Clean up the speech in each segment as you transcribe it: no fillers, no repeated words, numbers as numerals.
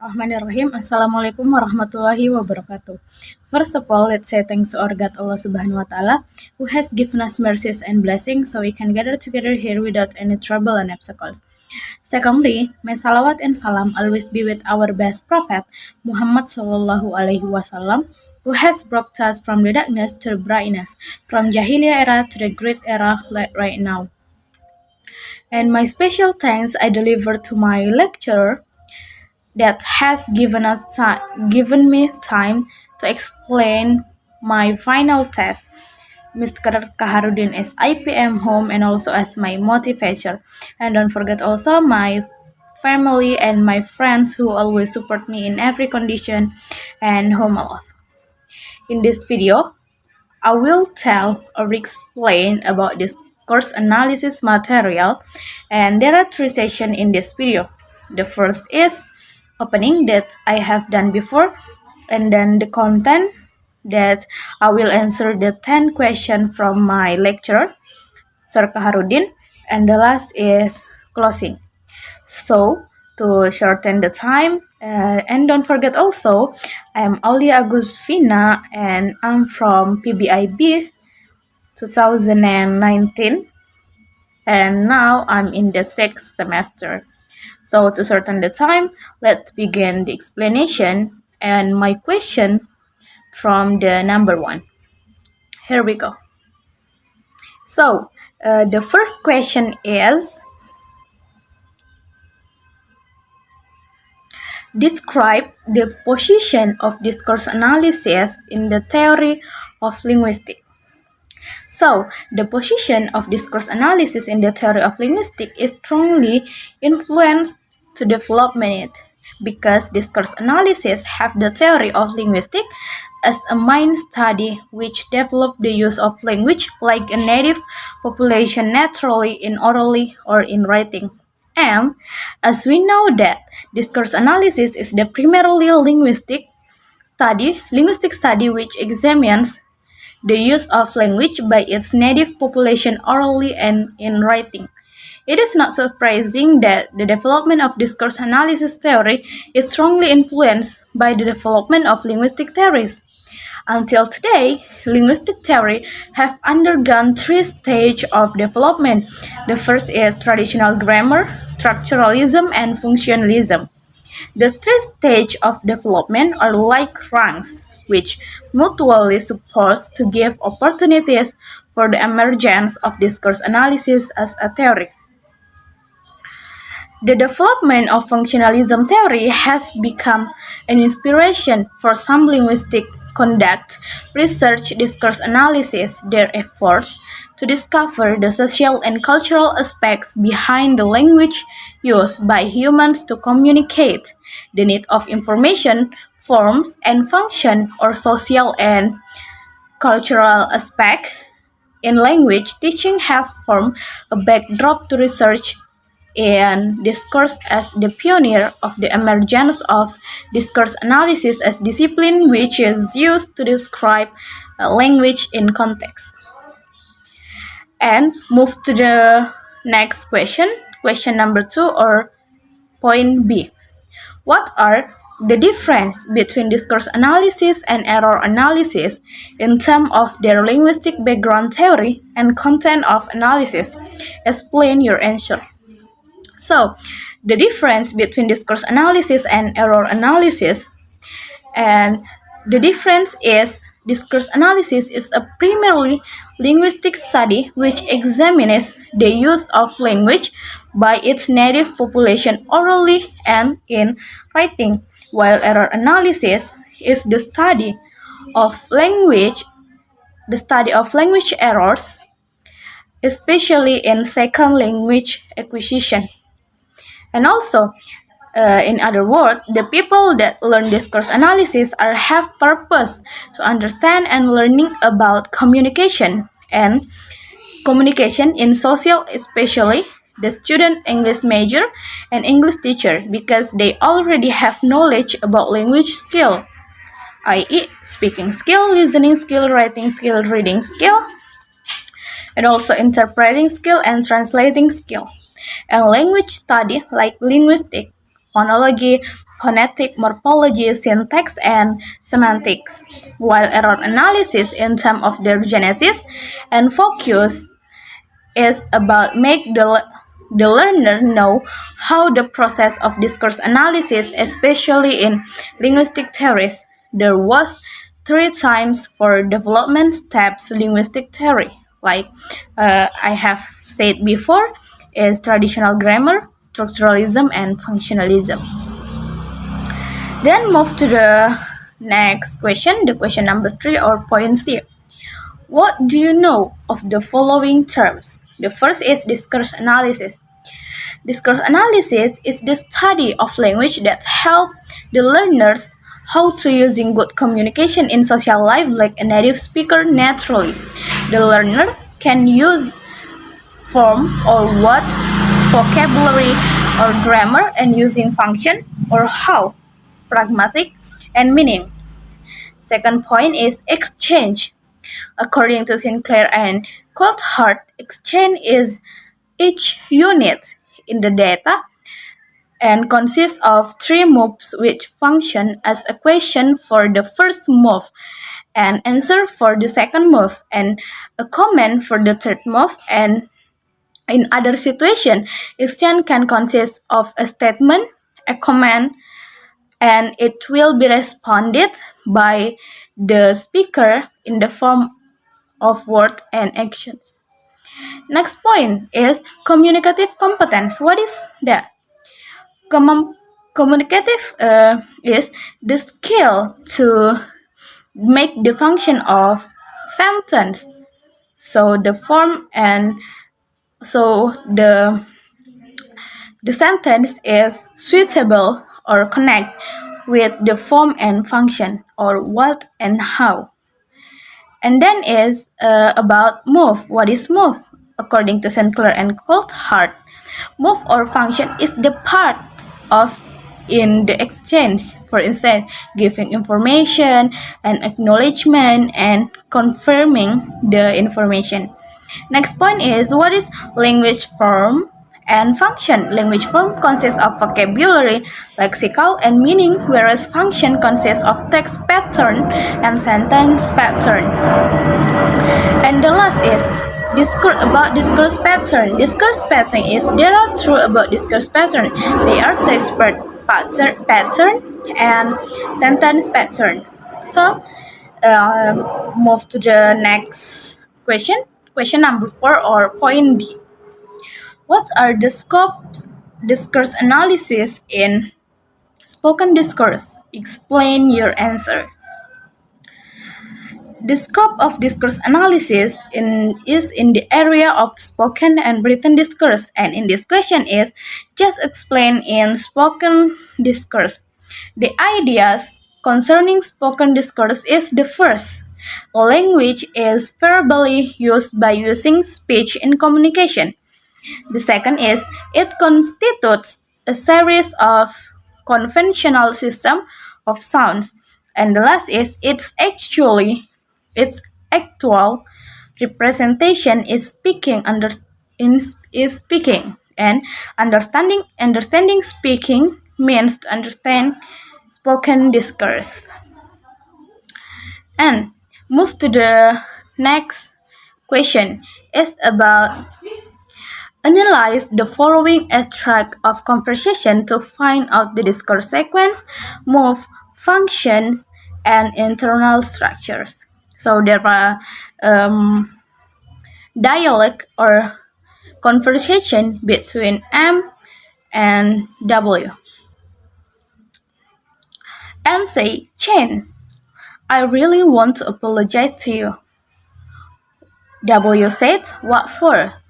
Bismillahirrahmanirrahim. Assalamualaikum warahmatullahi wabarakatuh. First of all, let's say thanks to our God Allah Subhanahu wa Ta'ala, who has given us mercies and blessings so we can gather together here without any trouble and obstacles. Secondly, may salawat and salam always be with our best prophet, Muhammad Sallallahu Alaihi Wasallam, who has brought us from the darkness to the brightness, from Jahiliyah era to the great era like right now. And my special thanks I deliver to my lecturer, that has given me time to explain my final test. Mr. Kaharudin as IPM home and also as my motivator. And don't forget also my family and my friends who always support me in every condition and whom I love. In this video, I will tell or explain about this course analysis material, and there are 3 sessions in this video. The first is opening that I have done before, and then the content that I will answer the 10 questions from my lecturer, Sir Kaharudin, and the last is closing. So, to shorten the time, and don't forget also, I'm Aulia Agusfina and I'm from PBI 2019, and now I'm in the 6th semester. So to shorten the time, let's begin the explanation and my question from the number 1. Here we go. So the first question is, describe the position of discourse analysis in the theory of linguistics. So, the position of discourse analysis in the theory of linguistics is strongly influenced to development it, because discourse analysis have the theory of linguistics as a mind study which develop the use of language like a native population naturally in orally or in writing. And as we know that discourse analysis is the primarily linguistic study which examines the use of language by its native population orally and in writing. It is not surprising that the development of discourse analysis theory is strongly influenced by the development of linguistic theories. Until today, linguistic theory have undergone 3 stages of development. The first is traditional grammar, structuralism, and functionalism. The 3 stages of development are like ranks, which mutually support to give opportunities for the emergence of discourse analysis as a theory. The development of functionalism theory has become an inspiration for some linguistic conduct research discourse analysis, their efforts to discover the social and cultural aspects behind the language used by humans to communicate, the need of information, forms and function, or social and cultural aspect in language teaching has formed a backdrop to research in discourse as the pioneer of the emergence of discourse analysis as discipline which is used to describe language in context. And move to the next question number 2 or point B. What are the difference between discourse analysis and error analysis in terms of their linguistic background theory and content of analysis? Explain your answer. So, the difference between discourse analysis and error analysis, and the difference is discourse analysis is a primarily linguistic study which examines the use of language by its native population orally and in writing, while error analysis is the study of language errors, especially in second language acquisition. And also, in other words, the people that learn discourse analysis have purpose to understand and learning about communication in social, especially the student English major and English teacher, because they already have knowledge about language skill, i.e. speaking skill, listening skill, writing skill, reading skill, and also interpreting skill and translating skill. And language study like linguistic, phonology, phonetic morphology, syntax, and semantics, while error analysis in terms of their genesis and focus is about make the learner know how the process of discourse analysis, especially in linguistic theories. There was 3 times for development steps linguistic theory, like I have said before, is traditional grammar, structuralism, and functionalism. Then move to the next question, the question number 3 or point C. What do you know of the following terms? The first is discourse analysis. Discourse analysis is the study of language that help the learners how to using good communication in social life like a native speaker naturally. The learner can use form or words, vocabulary or grammar and using function or how, pragmatic and meaning. Second point is exchange. According to Sinclair and Coulthard, exchange is each unit in the data and consists of 3 moves which function as a question for the first move, an answer for the second move, and a comment for the third move. And in other situation, exchange can consist of a statement, a comment, and it will be responded by the speaker in the form of words and actions. Next point is communicative competence. What is that? Communicative is the skill to make the function of sentence. So the form and so the sentence is suitable or connect with the form and function or what and how. And then is about move. What is move? According to Sinclair and Coulthard, move or function is the part of in the exchange. For instance, giving information and acknowledgement and confirming the information. Next point is what is language form and function. Language form consists of vocabulary, lexical, and meaning, whereas function consists of text pattern and sentence pattern. And the last is discourse pattern. Discourse pattern is there are two about discourse pattern. They are text pattern and sentence pattern. So move to the next question. Question number 4 or point D. What are the scopes discourse analysis in spoken discourse? Explain your answer. The scope of discourse analysis is in the area of spoken and written discourse, and in this question is just explain in spoken discourse. The ideas concerning spoken discourse is the first. Language is verbally used by using speech in communication. The second is it constitutes a series of conventional system of sounds. And the last is its actual representation is speaking and understanding speaking means to understand spoken discourse. And move to the next question is about analyze the following extract of conversation to find out the discourse sequence, move, functions, and internal structures. So there are dialogue or conversation between M and W. M say, Chen, I really want to apologize to you. W said, what for?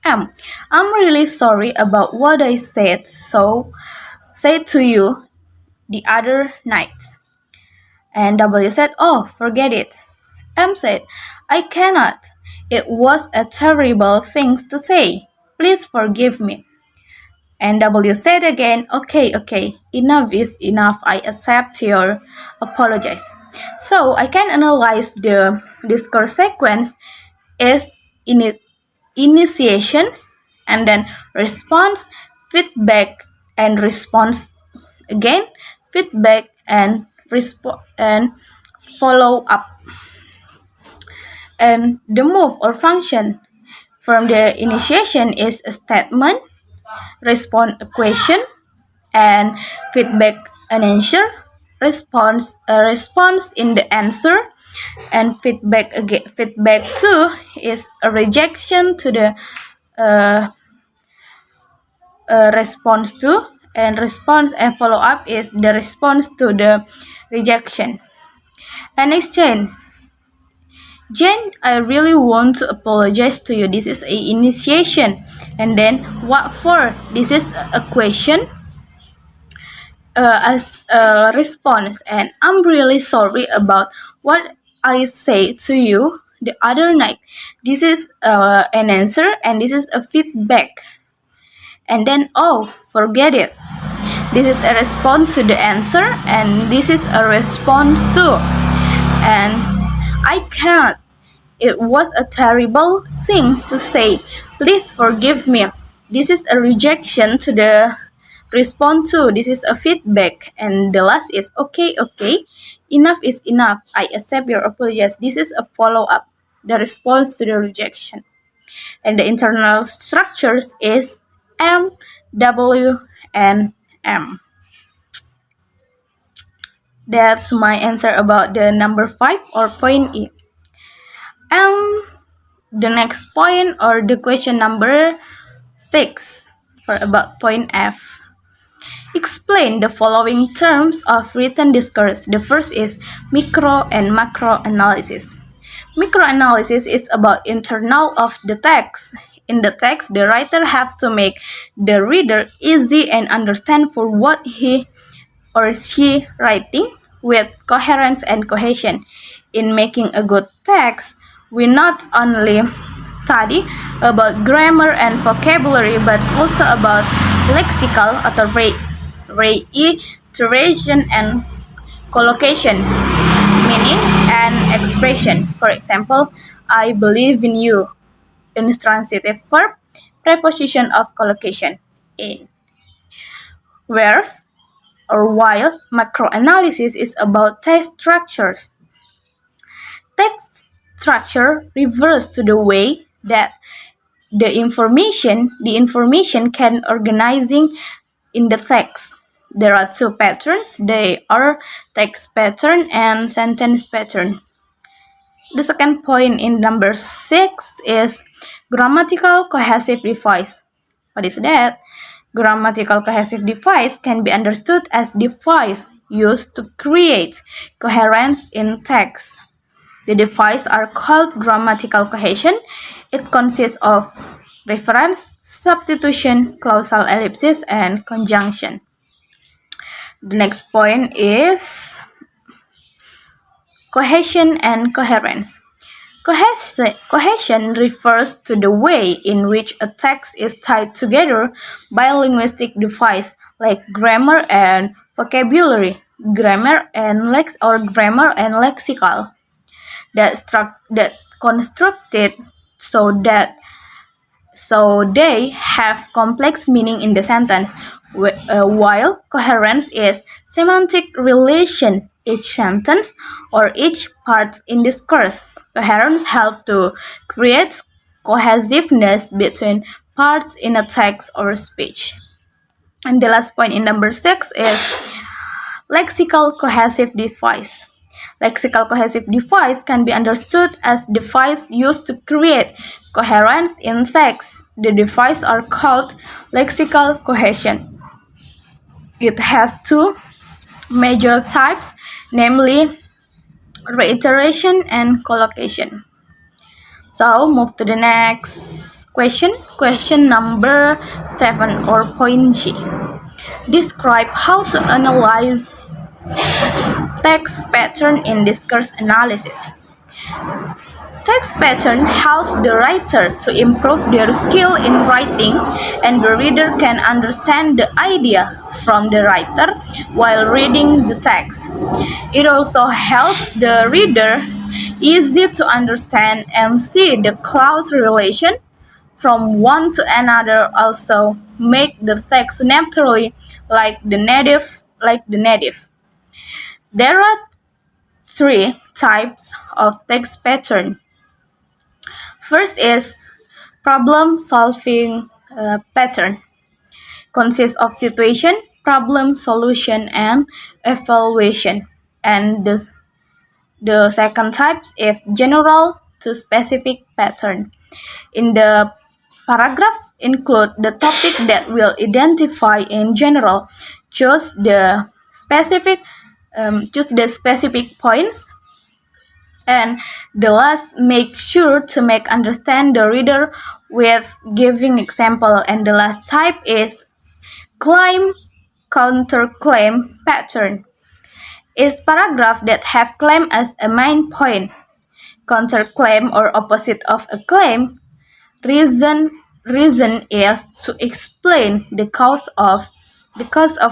I'm really sorry about what I said to you the other night. And W said, oh, forget it. M said, I cannot. It was a terrible thing to say. Please forgive me. And W said again, okay, enough is enough. I accept your apologies. So I can analyze the discourse sequence as initiations and then response, feedback, and response again, feedback, and follow up. And the move or function from the initiation is a statement, response a question, and feedback an answer, response a response in the answer, and feedback two is a rejection to the uh, response to, and response and follow up is the response to the rejection. And exchange. Jen, I really want to apologize to you. This is a initiation. And then what for? This is a question as a response, and I'm really sorry about what I said to you the other night. This is an answer, and this is a feedback. And then, oh, forget it. This is a response to the answer, and this is a response to. And I cannot. It was a terrible thing to say. Please forgive me. This is a rejection to the respond to. This is a feedback. And the last is okay. Enough is enough. I accept your apologies. This is a follow up. The response to the rejection. And the internal structures is M, W, and M. That's my answer about the number 5 or point E. And the next point or the question number 6 for about point F. Explain the following terms of written discourse. The first is micro and macro analysis. Microanalysis is about internal of the text. In the text, the writer has to make the reader easy and understand for what he or she writing with coherence and cohesion. In making a good text, we not only study about grammar and vocabulary but also about lexical atau reiteration and collocation, meaning and expression. For example, I believe in you. Intransitive verb, preposition of collocation in. Whereas or while macroanalysis is about text structures. Text structure refers to the way that the information can organizing in the text. There are two patterns. They are text pattern and sentence pattern. The second point in number 6 is grammatical cohesive device. What is that? Grammatical cohesive device can be understood as device used to create coherence in text. The devices are called grammatical cohesion. It consists of reference, substitution, clausal ellipsis, and conjunction. The next point is cohesion and coherence. Cohesion refers to the way in which a text is tied together by linguistic devices like grammar and vocabulary, grammar and lexical, that constructed so they have complex meaning in the sentence, while coherence is semantic relation each sentence or each part in discourse. Coherence helps to create cohesiveness between parts in a text or speech. And the last point in number 6 is lexical cohesive device. Lexical cohesive device can be understood as device used to create coherence in text. The devices are called lexical cohesion. It has two major types, namely reiteration and collocation. So move to the next question. Question number 7 or point G. Describe how to analyze text pattern in discourse analysis. Text pattern help the writer to improve their skill in writing, and the reader can understand the idea from the writer while reading the text. It also helps the reader easy to understand and see the clause relation from one to another, also make the text naturally like the native like the native. There are three types of text pattern. First is problem-solving pattern. Consists of situation, problem solution, and evaluation. And the second type is general to specific pattern. In the paragraph include the topic that will identify in general. Choose the specific points. And the last, make sure to make understand the reader with giving example. And the last type is claim counterclaim pattern. Is paragraph that have claim as a main point. Counterclaim or opposite of a claim. Reason is to explain the cause of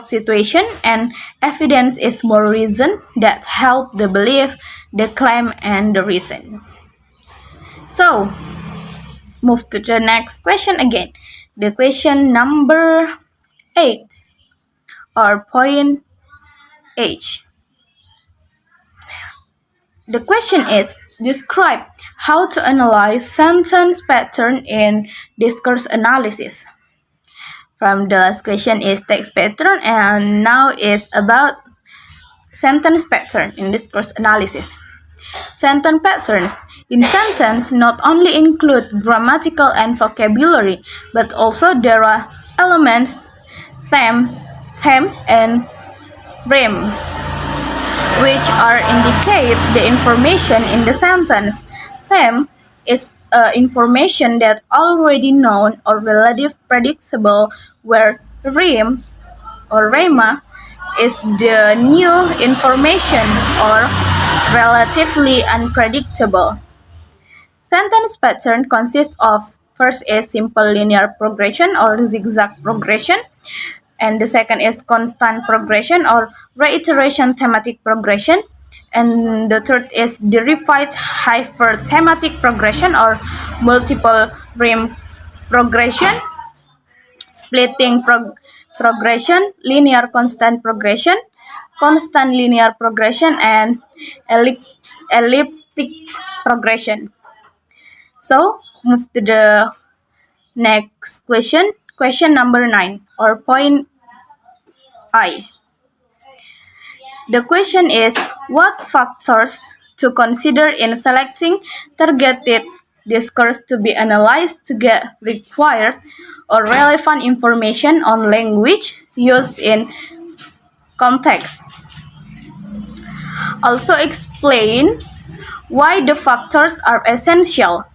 situation, and evidence is more reason that help the belief, the claim, and the reason. So, move to the next question again. The question number 8 or point H. The question is, describe how to analyze sentence pattern in discourse analysis. From the last question is text pattern, and now is about sentence pattern in discourse analysis. Sentence patterns in sentence not only include grammatical and vocabulary, but also there are elements, themes, and rhyme, which are indicate the information in the sentence. Theme is information that already known or relative predictable, whereas rhyme or rhema is the new information or relatively unpredictable. Sentence pattern consists of first is simple linear progression or zigzag progression, and the second is constant progression or reiteration thematic progression, and the third is derived hyperthematic progression or multiple rhyme progression, splitting progression, linear constant progression, constant linear progression, and elliptic progression. So, move to the next question. Question number 9 or point I. The question is, what factors to consider in selecting targeted discourse to be analyzed to get required or relevant information on language used in context? Also explain why the factors are essential.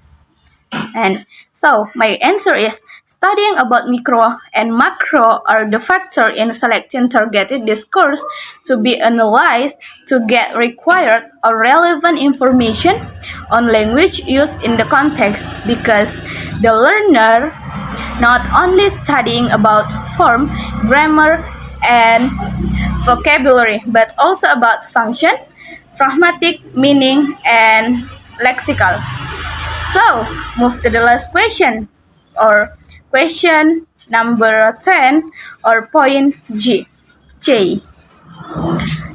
And so my answer is, studying about micro and macro are the factors in selecting targeted discourse to be analyzed to get required or relevant information on language used in the context, because the learner not only studying about form, grammar, and vocabulary, but also about function, pragmatic meaning, and lexical. So, move to the last question, or question number 10, or point J.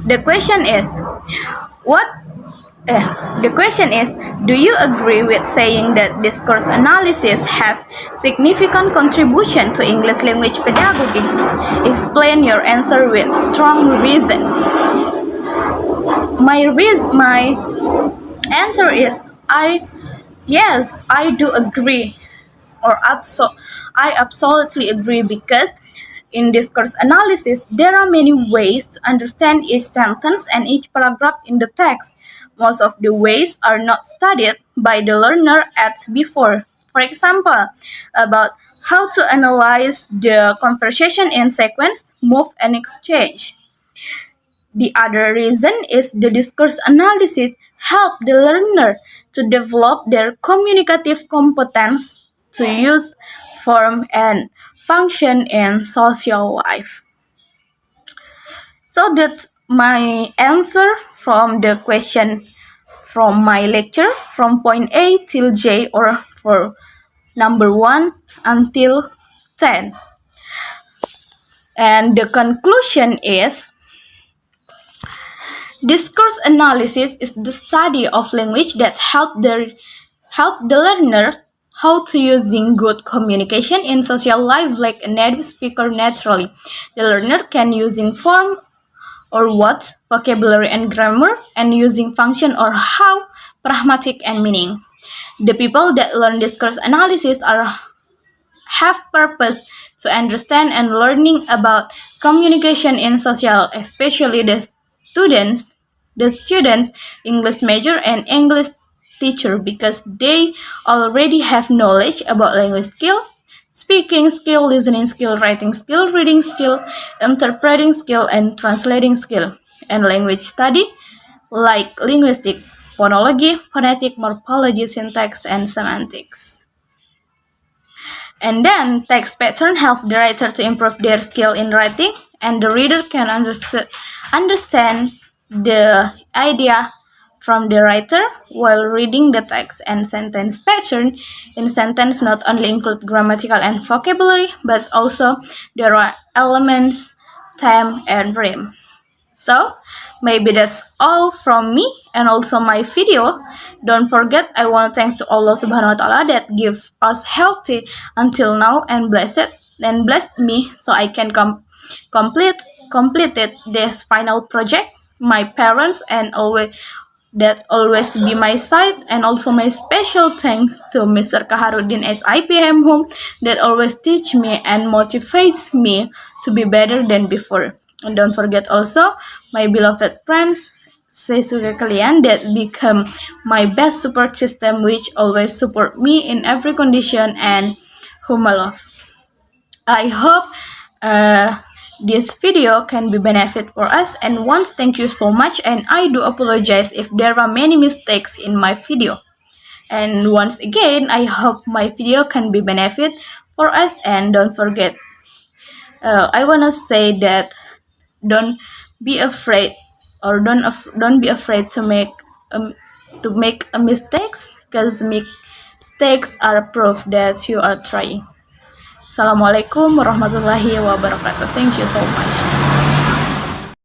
The question is, do you agree with saying that discourse analysis has significant contribution to English language pedagogy? Explain your answer with strong reason. My answer is, yes, I do agree, or I absolutely agree, because in discourse analysis, there are many ways to understand each sentence and each paragraph in the text. Most of the ways are not studied by the learner as before. For example, about how to analyze the conversation in sequence, move, and exchange. The other reason is the discourse analysis help the learner to develop their communicative competence to use form and function in social life. So that's my answer from the question from my lecture from point A till J, or for number 1 until 10. And the conclusion is, Discourse analysis is the study of language that help the learner how to using good communication in social life like a native speaker naturally. The learner can using form or words, vocabulary and grammar, and using function or how, pragmatic and meaning. The people that learn discourse analysis have purpose to understand and learning about communication in social, especially the students English major and English teacher because they already have knowledge about language skill, speaking skill, listening skill, writing skill, reading skill, interpreting skill, and translating skill, and language study like linguistic, phonology, phonetic, morphology, syntax, and semantics. And then text pattern help the writer to improve their skill in writing, and the reader can understand the idea from the writer while reading the text. And sentence pattern in sentence not only include grammatical and vocabulary, but also there are elements, time, and rhyme. So, maybe that's all from me and also my video. Don't forget, I want to thanks to Allah Subhanahu wa Taala that give us healthy until now and blessed me so I can completed this final project. My parents and always be my side, and also my special thanks to Mr. Kaharudin SIPM home that always teach me and motivates me to be better than before. And don't forget also my beloved friends, saya suka kalian that become my best support system which always support me in every condition and whom I love. I hope this video can be benefit for us, and once thank you so much, and I do apologize if there are many mistakes in my video. And once again, I hope my video can be benefit for us, and don't forget, I wanna say that don't be afraid or don't be afraid to make a mistakes because mistakes are proof that you are trying. Assalamualaikum warahmatullahi wabarakatuh. Thank you so much.